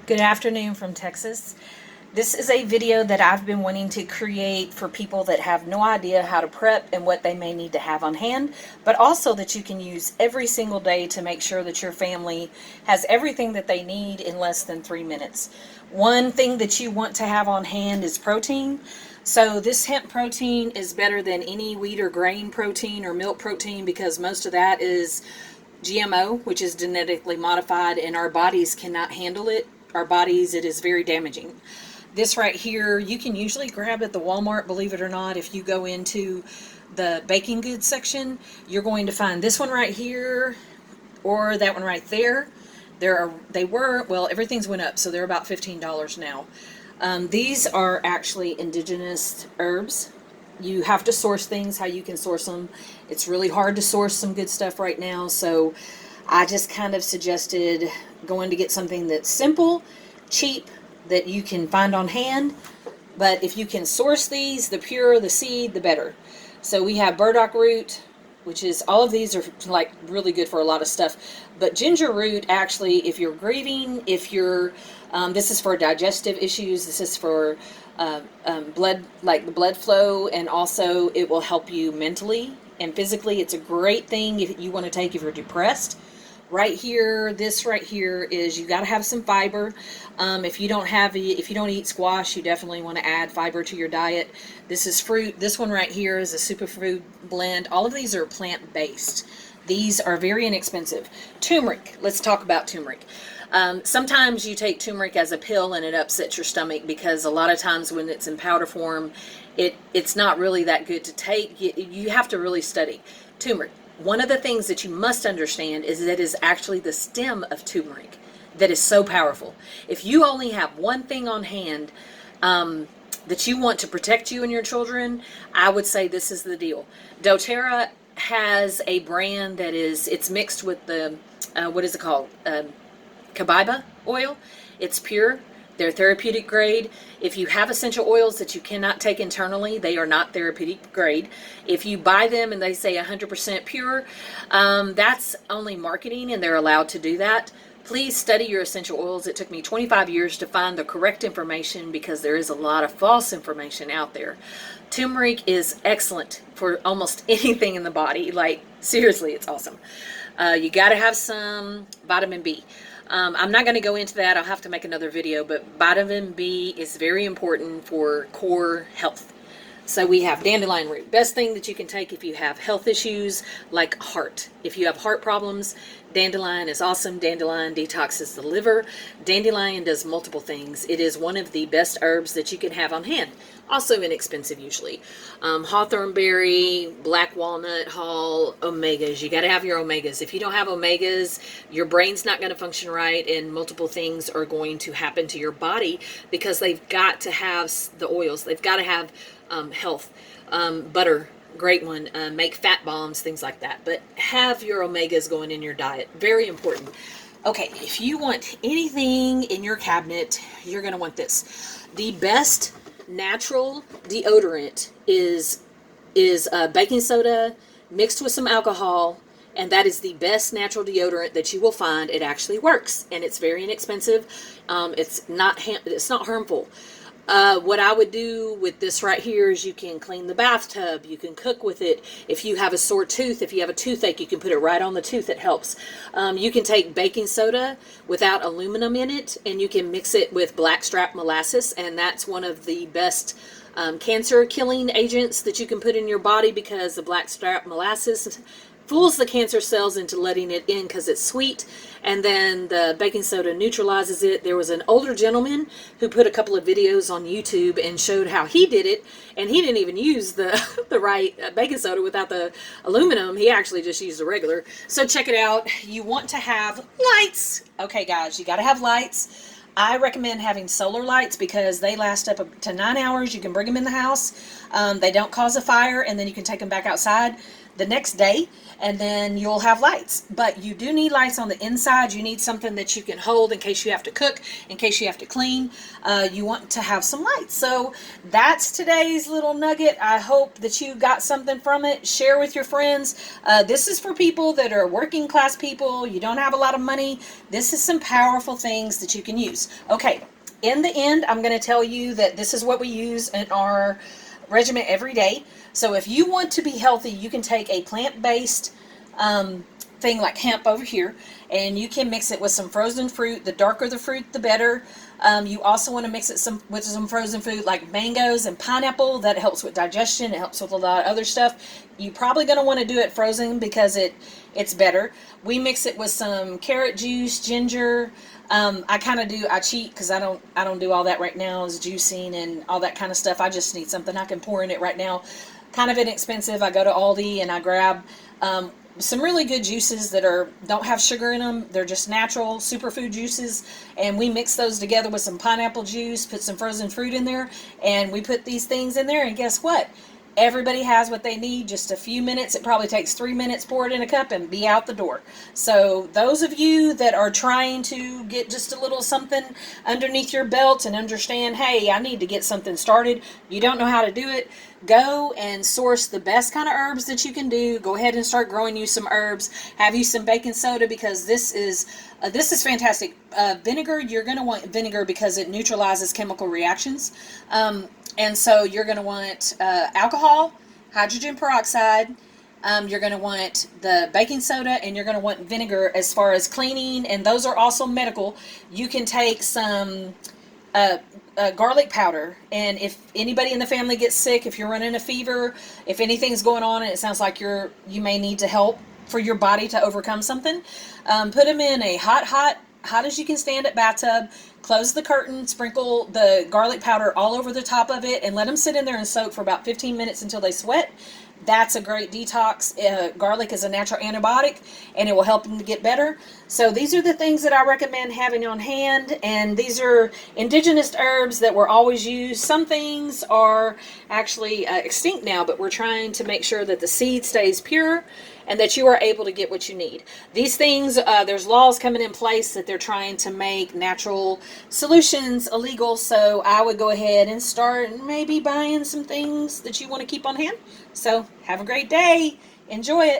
Good afternoon from Texas. This is a video that I've been wanting to create for people that have no idea how to prep and what they may need to have on hand, but also that you can use every single day to make sure that your family has everything that they need in less than 3 minutes. One thing that you want to have on hand is protein. So this hemp protein is better than any wheat or grain protein or milk protein because most of that is GMO, which is genetically modified, and our bodies cannot handle it. Our bodies, it is very damaging. This right here, you can usually grab at the Walmart, believe it or not. If you go into the baking goods section, you're going to find this one right here or that one right there. Well, everything's went up, so they're about $15 now. These are actually indigenous herbs. You have to source things how you can source them. It's really hard to source some good stuff right now, so I just kind of suggested going to get something that's simple, cheap, that you can find on hand. But if you can source these, the purer the seed, the better. So we have burdock root, which is, all of these are like really good for a lot of stuff. But ginger root, actually, if you're grieving, if you're, this is for digestive issues, this is for blood, like the blood flow, and also it will help you mentally and physically. It's a great thing if you want to take if you're depressed. Right here, this right here is, you got to have some fiber. If you don't eat squash, you definitely want to add fiber to your diet. This is fruit. This one right here is a superfood blend. All of these are plant-based. These are very inexpensive. Turmeric. Let's talk about turmeric. Sometimes you take turmeric as a pill and it upsets your stomach because a lot of times when it's in powder form, it's not really that good to take. You have to really study turmeric. One of the things that you must understand is that it is actually the stem of turmeric that is so powerful. If you only have one thing on hand that you want to protect you and your children, I would say this is the deal. doTERRA has a brand that it's mixed with the, what is it called? Carbaiba oil. It's pure. They're therapeutic grade. If you have essential oils that you cannot take internally, they are not therapeutic grade. If you buy them and they say 100% pure, that's only marketing and they're allowed to do that. Please study your essential oils. It took me 25 years to find the correct information because there is a lot of false information out there. Turmeric is excellent for almost anything in the body. Like, seriously, it's awesome. You got to have some vitamin B. I'm not going to go into that. I'll have to make another video, but vitamin B is very important for core health. So we have dandelion root. Best thing that you can take if you have health issues like heart. If you have heart problems, dandelion is awesome. Dandelion detoxes the liver. Dandelion does multiple things. It is one of the best herbs that you can have on hand. Also inexpensive usually. Hawthorn berry, black walnut hull, omegas. You got to have your omegas. If you don't have omegas, your brain's not going to function right and multiple things are going to happen to your body because they've got to have the oils. They've got to have health. Butter, great one. Make fat bombs, things like that. But have your omegas going in your diet. Very important. Okay, if you want anything in your cabinet, you're going to want this. The best natural deodorant is baking soda mixed with some alcohol, and that is the best natural deodorant that you will find. It actually works, and it's very inexpensive. It's not harmful. What I would do with this right here is you can clean the bathtub. You can cook with it. If you have a sore tooth, if you have a toothache, you can put it right on the tooth. It helps. You can take baking soda without aluminum in it, and you can mix it with blackstrap molasses, and that's one of the best cancer killing agents that you can put in your body because the blackstrap molasses fools the cancer cells into letting it in because it's sweet, and then the baking soda neutralizes it. There was an older gentleman who put a couple of videos on YouTube and showed how he did it, and he didn't even use the right baking soda without the aluminum. He actually just used the regular. So check it out. You want to have lights. Okay guys, you got to have lights. I recommend having solar lights because they last up to 9 hours. You can bring them in the house. They don't cause a fire, and then you can take them back outside. the next day, and then you'll have lights. But you do need lights on the inside. You need something that you can hold in case you have to cook, in case you have to clean. You want to have some lights. So that's today's little nugget. I hope that you got something from it. Share with your friends. This is for people that are working class people. You don't have a lot of money. This is some powerful things that you can use. Okay, in the end, I'm going to tell you that this is what we use in our regimen every day. So if you want to be healthy, you can take a plant-based thing like hemp over here, and you can mix it with some frozen fruit. The darker the fruit, the better. You also want to mix it with some frozen fruit like mangoes and pineapple. That helps with digestion. It helps with a lot of other stuff. You're probably going to want to do it frozen because it's better. We mix it with some carrot juice, ginger. I cheat because I don't do all that right now, is juicing and all that kind of stuff. I just need something I can pour in it right now. Kind of inexpensive. I go to Aldi and I grab some really good juices that don't have sugar in them. They're just natural superfood juices, and we mix those together with some pineapple juice, put some frozen fruit in there, and we put these things in there, and guess what? Everybody has what they need, just a few minutes. It probably takes 3 minutes, pour it in a cup and be out the door. So those of you that are trying to get just a little something underneath your belt and understand, hey, I need to get something started, you don't know how to do it, go and source the best kind of herbs that you can do. Go ahead and start growing you some herbs. Have you some baking soda, because this is fantastic. Vinegar, you're going to want vinegar because it neutralizes chemical reactions. And so you're going to want alcohol, hydrogen peroxide, you're going to want the baking soda, and you're going to want vinegar as far as cleaning, and those are also medical. You can take some garlic powder, and if anybody in the family gets sick, if you're running a fever, if anything's going on and it sounds like you may need to help for your body to overcome something, put them in a hot as you can stand it bathtub, close the curtain, sprinkle the garlic powder all over the top of it, and let them sit in there and soak for about 15 minutes until they sweat. That's a great detox. Garlic is a natural antibiotic, and it will help them to get better. So these are the things that I recommend having on hand, and these are indigenous herbs that were always used. Some things are actually extinct now, but we're trying to make sure that the seed stays pure and that you are able to get what you need. These things, there's laws coming in place that they're trying to make natural solutions illegal, so I would go ahead and start maybe buying some things that you want to keep on hand. So have a great day. Enjoy it.